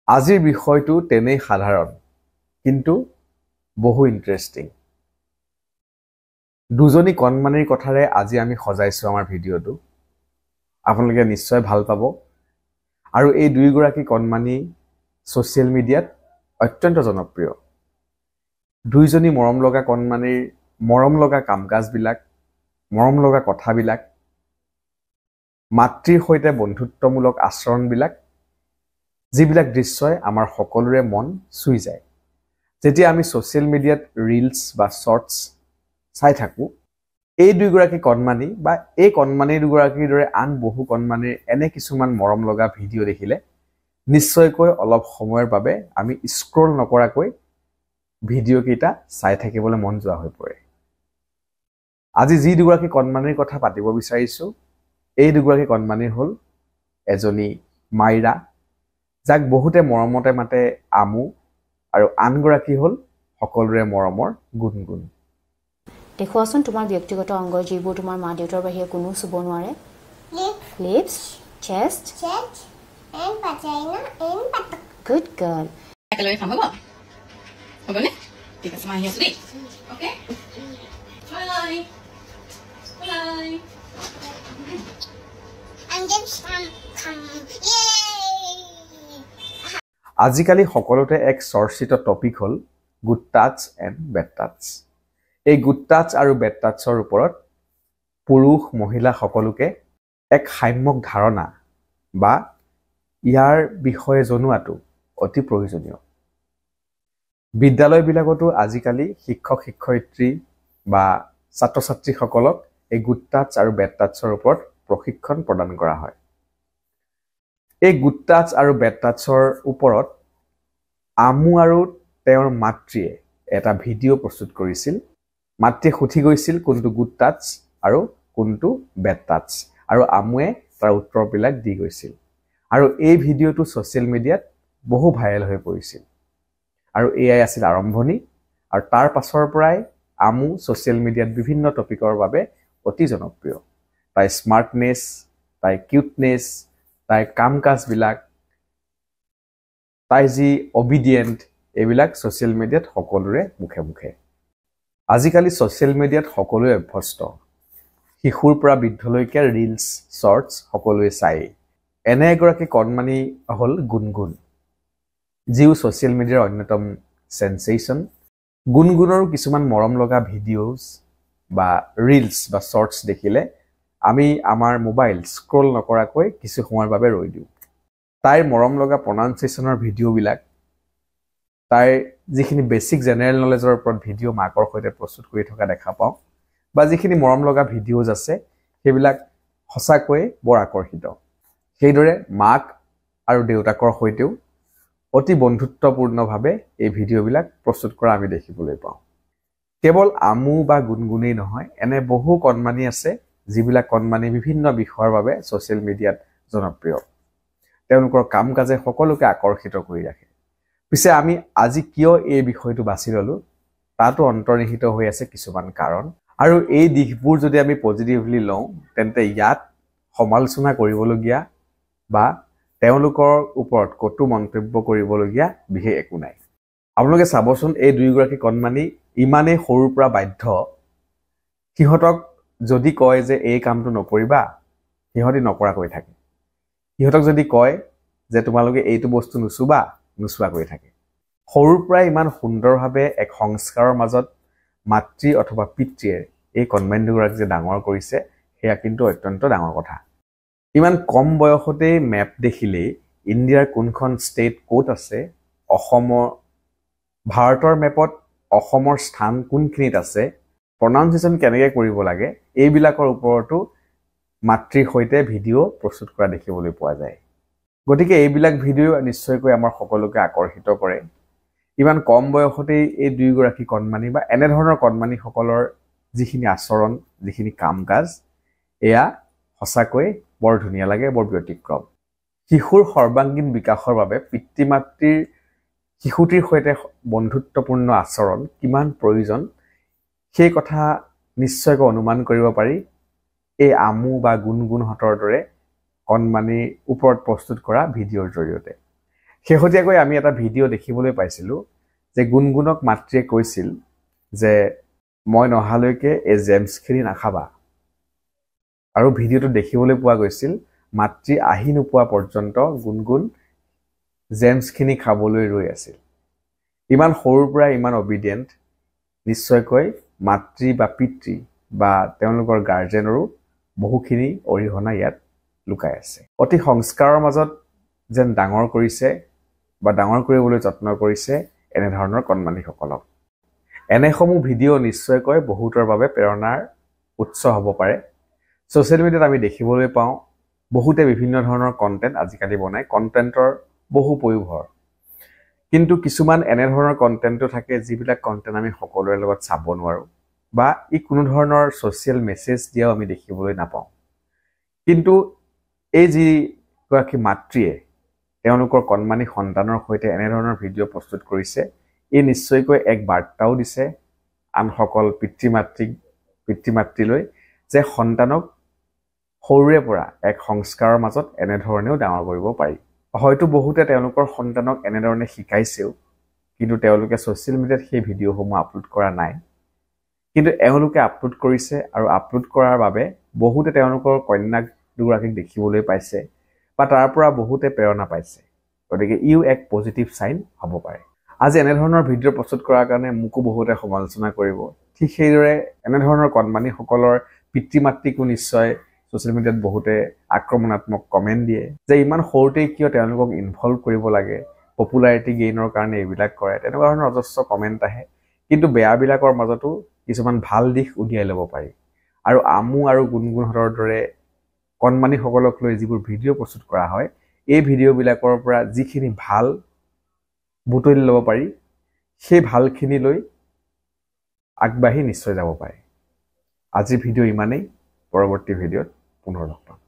আজিৰ বিষয়টো তেনেই সাধাৰণ কিন্তু বহু ইন্টাৰেষ্টিং দুজনী কণমানিৰ কথাৰে আজি আমি সজাইছো আমাৰ ভিডিঅটো আপোনালোকে নিশ্চয় ভাল পাব আৰু এই দুইগৰাকী কণমানি সোশ্যাল মিডিয়াত অত্যন্ত জনপ্ৰিয় দুইজনী মৰম লগা কণমানিৰ মৰম লগা কামকাজবিলাক মৰম লগা কথাবিলাক মাতৃৰ সৈতে বন্ধুত্বমূলক আচৰণবিলাক যিবিলাক দৃশ্যই আমাৰ সকলোৰে মন চুই যায় যেতিয়া আমি সোশ্যাল মিডিয়াত ৰিলস বা শৰ্টস চাই থাকো এই দুইগৰাকী কণমানি বা এই কণমানি দুগৰাকীৰ দৰে আন বহু কণমানিৰ এনে কিছুমান মৰম লগা ভিডিঅ' দেখিলে নিশ্চয়কৈ অলপ সময়ৰ বাবে আমি স্ক্ৰল নকৰাকৈ ভিডিঅ' কেইটা চাই থাকিবলৈ মন যোৱা হৈ পৰে আজি যি দুগৰাকী কণমানিৰ কথা পাতিব বিচাৰিছো এই দুগৰাকী কণমানিৰ হ'ল এজনী মাইৰা যাক বহুতে মৰমতে মাতে আমু আৰু আনগৰাকী হ'ল সকলোৰে মৰমৰ গুণগুণ দেখুৱাচোন তোমাৰ ব্যক্তিগত অংগ যিবোৰ তোমাৰ মা দেউতাৰ বাহিৰে কোনো চুব নোৱাৰে লিপস চেষ্ট and vagina and buttock. Good girl একেলগে খাম হ'ব হ'বনে ঠিক আছে মই আহি আছো দেই okay bye bye And then come. Yay! আজিকালি সকলোতে এক চৰ্চিত টপিক হ'ল good touch and bad touch এই গুড টাচ আৰু বেড টাচৰ ওপৰত পুৰুষ মহিলা সকলোকে এক সাম্যক ধাৰণা বা ইয়াৰ বিষয়ে জনোৱাটো অতি প্ৰয়োজনীয় বিদ্যালয়বিলাকতো আজিকালি শিক্ষক শিক্ষয়িত্ৰী বা ছাত্ৰ ছাত্ৰীসকলক এই গুড টাচ আৰু বেড টাচৰ ওপৰত প্ৰশিক্ষণ প্ৰদান কৰা হয় এই গুড টাচ আৰু বেড টাচৰ ওপৰত আমু আৰু তেওঁৰ মাতৃয়ে এটা ভিডিঅ' প্ৰস্তুত কৰিছিল মাতৃয়ে সুধি গৈছিল কোনটো গুড টাচ আৰু কোনটো বেড টাচ আৰু আমুৱে তাৰ উত্তৰবিলাক দি গৈছিল আৰু এই ভিডিঅ'টো সোশ্যাল মিডিয়াত বহু ভাইৰেল হৈ পৰিছিল আৰু এয়াই আছিল আৰম্ভণি আৰু তাৰ পাছৰ পৰাই আমু সোশ্যাল মিডিয়াত বিভিন্ন টপিকৰ বাবে অতি জনপ্ৰিয় তাই স্মাৰ্টনেছ তাই কিউটনেছ তাই কামকাজবিলাক তাই যি অবিডিয়েণ্ট এইবিলাক সোশ্যাল মিডিয়াত সকলোৰে মুখে মুখে আজিকালি সোশ্যাল মিডিয়াত সকলোৱে অভ্যস্ত শিশুৰ পৰা বৃদ্ধলৈকে ৰিলস শৰ্টস সকলোৱে চায় এনে এগৰাকী কণমানি হ'ল গুণগুণ যিও সোশ্যাল মিডিয়াৰ অন্যতম সেন্সেশন গুণগুণৰ কিছুমান মৰম লগা ভিডিঅ'জ বা ৰিলস বা শৰ্টস দেখিলে আমি আমাৰ মোবাইল স্ক্ৰল নকৰাকৈ কিছু সময়ৰ বাবে ৰৈ দিওঁ তাইৰ মৰম লগা প্ৰনাউন্সিয়েশ্যনৰ ভিডিঅ'বিলাক তাইৰ যিখিনি বেছিক জেনেৰেল নলেজৰ ওপৰত ভিডিঅ' মাকৰ সৈতে প্ৰস্তুত কৰি থকা দেখা পাওঁ বা যিখিনি মৰম লগা ভিডিঅ'জ আছে সেইবিলাক সঁচাকৈ বৰ আকৰ্ষিত সেইদৰে মাক আৰু দেউতাকৰ সৈতেও অতি বন্ধুত্বপূৰ্ণভাৱে এই ভিডিঅ'বিলাক প্ৰস্তুত কৰা আমি দেখিবলৈ পাওঁ কেৱল আমু বা গুণগুণেই নহয় এনে বহু কণমানি আছে যিবিলাক কণমানি বিভিন্ন বিষয়ৰ বাবে সোশ্যাল মিডিয়াত জনপ্ৰিয় তেওঁলোকৰ কামকাজে সকলোকে আকৰ্ষিত কৰি ৰাখে পিছে আমি আজি কিয় এই বিষয়টো বাছি ললো তাতো অন্তৰ্নিহিত হৈ আছে কিছুমান কাৰণ আৰু এই দিশবোৰ যদি আমি পজিটিভলি লওঁ তেন্তে ইয়াত সমালোচনা কৰিবলগীয়া বা তেওঁলোকৰ ওপৰত কটু মন্তব্য কৰিবলগীয়া বিশেষ একো নাই আপোনালোকে চাবচোন এই দুইগৰাকী কণমানি ইমানেই সৰুৰ পৰা বাধ্য সিহঁতক যদি কয় যে এই কামটো নকৰিবা সিহঁতি নকৰাকৈ থাকে সিহঁতক যদি কয় যে তোমালোকে এইটো বস্তু নুচুৱাকৈ থাকে সৰুৰ পৰাই ইমান সুন্দৰভাৱে এক সংস্কাৰৰ মাজত মাতৃ অথবা পিতৃয়ে এই কণমানি দুগৰাকীক যে ডাঙৰ কৰিছে সেয়া কিন্তু অত্যন্ত ডাঙৰ কথা ইমান কম বয়সতেই মেপ দেখিলেই ইণ্ডিয়াৰ কোনখন ষ্টেট ক'ত আছে অসমৰ ভাৰতৰ মেপত অসমৰ স্থান কোনখিনিত আছে প্ৰনাউন্সিয়েশ্যন কেনেকৈ কৰিব লাগে এইবিলাকৰ ওপৰতো মাতৃৰ সৈতে ভিডিঅ' প্ৰস্তুত কৰা দেখিবলৈ পোৱা যায় গতিকে এইবিলাক ভিডিঅ' নিশ্চয়কৈ আমাৰ সকলোকে আকৰ্ষিত কৰে ইমান কম বয়সতেই এই দুইগৰাকী কণমানি বা এনেধৰণৰ কণমানিসকলৰ যিখিনি আচৰণ যিখিনি কামকাজ এয়া সঁচাকৈ বৰ ধুনীয়া লাগে বৰ ব্যতিক্ৰম শিশুৰ সৰ্বাংগীন বিকাশৰ বাবে পিতৃ মাতৃৰ শিশুটিৰ সৈতে বন্ধুত্বপূৰ্ণ আচৰণ কিমান প্ৰয়োজন সেই কথা নিশ্চয়কৈ অনুমান কৰিব পাৰি এই আমু বা গুণগুণহঁতৰ দৰে কণমানিৰ ওপৰত প্ৰস্তুত কৰা ভিডিঅ'ৰ জৰিয়তে শেহতীয়াকৈ আমি এটা ভিডিঅ' দেখিবলৈ পাইছিলোঁ যে গুণগুণক মাতৃয়ে কৈছিল যে মই নহালৈকে এই জেমছখিনি নাখাবা আৰু ভিডিঅ'টো দেখিবলৈ পোৱা গৈছিল মাতৃ আহি নোপোৱা পৰ্যন্ত গুণগুণ জেমছখিনি খাবলৈ ৰৈ আছিল ইমান সৰুৰ পৰা ইমান অবিডিয়েণ্ট নিশ্চয়কৈ মাতৃ বা পিতৃ বা তেওঁলোকৰ গাৰ্জেনৰো বহুখিনি অৰিহণা ইয়াত লুকাই আছে অতি সংস্কাৰৰ মাজত যেন ডাঙৰ কৰিছে বা ডাঙৰ কৰিবলৈ যত্ন কৰিছে এনেধৰণৰ কণমানিসকলক এনেসমূহ ভিডিঅ' নিশ্চয়কৈ বহুতৰ বাবে প্ৰেৰণাৰ উৎস হ'ব পাৰে ছ'চিয়েল মিডিয়াত আমি দেখিবলৈ পাওঁ বহুতে বিভিন্ন ধৰণৰ কণ্টেণ্ট আজিকালি বনায় কণ্টেণ্টৰ বহু পয়োভৰ কিন্তু কিছুমান এনেধৰণৰ কণ্টেণ্টো থাকে যিবিলাক কণ্টেণ্ট আমি সকলোৰে লগত চাব নোৱাৰোঁ বা ই কোনো ধৰণৰ ছ'চিয়েল মেছেজ দিয়াও আমি দেখিবলৈ নাপাওঁ কিন্তু এই যিগৰাকী মাতৃয়ে তেওঁলোকৰ কণমানি সন্তানৰ সৈতে এনেধৰণৰ ভিডিঅ' প্ৰস্তুত কৰিছে এই নিশ্চয়কৈ এক বাৰ্তাও দিছে আনসকল পিতৃ মাতৃলৈ যে সন্তানক সৰুৰে পৰা এক সংস্কাৰৰ মাজত এনেধৰণেও ডাঙৰ কৰিব পাৰি হয়তো বহুতে তেওঁলোকৰ সন্তানক এনেধৰণে শিকাইছেও কিন্তু তেওঁলোকে ছ'চিয়েল মিডিয়াত সেই ভিডিঅ'সমূহ আপলোড কৰা নাই কিন্তু এওঁলোকে আপলোড কৰিছে আৰু আপলোড কৰাৰ বাবে বহুতে তেওঁলোকৰ কন্যাক দুগৰাকীক দেখিবলৈ পাইছে বা তাৰ পৰা বহুতে প্ৰেৰণা পাইছে গতিকে ইও এক পজিটিভ চাইন হ'ব পাৰে আজি এনেধৰণৰ ভিডিঅ' প্ৰস্তুত কৰাৰ কাৰণে মোকো বহুতে সমালোচনা কৰিব ঠিক সেইদৰে এনেধৰণৰ কণমানিসকলৰ পিতৃ মাতৃকো নিশ্চয় ছ'চিয়েল মিডিয়াত বহুতে আক্ৰমণাত্মক কমেণ্ট দিয়ে যে ইমান সৰুতেই কিয় তেওঁলোকক ইনভলভ কৰিব লাগে পপুলাৰিটি গেইনৰ কাৰণে এইবিলাক কৰে তেনেকুৱা ধৰণৰ অজস্ৰ কমেণ্ট আহে কিন্তু বেয়াবিলাকৰ মাজতো কিছুমান ভাল দিশ উলিয়াই ল'ব পাৰি আৰু আমু আৰু গুণগুণহঁতৰ দৰে কণমানিসকলক লৈ যিবোৰ ভিডিঅ' প্ৰস্তুত কৰা হয় এই ভিডিঅ'বিলাকৰ পৰা যিখিনি ভাল বুটলি ল'ব পাৰি সেই ভালখিনি লৈ আগবাঢ়ি নিশ্চয় যাব পাৰে আজিৰ ভিডিঅ' ইমানেই পৰৱৰ্তী ভিডিঅ'ত পুনৰ লগ পাম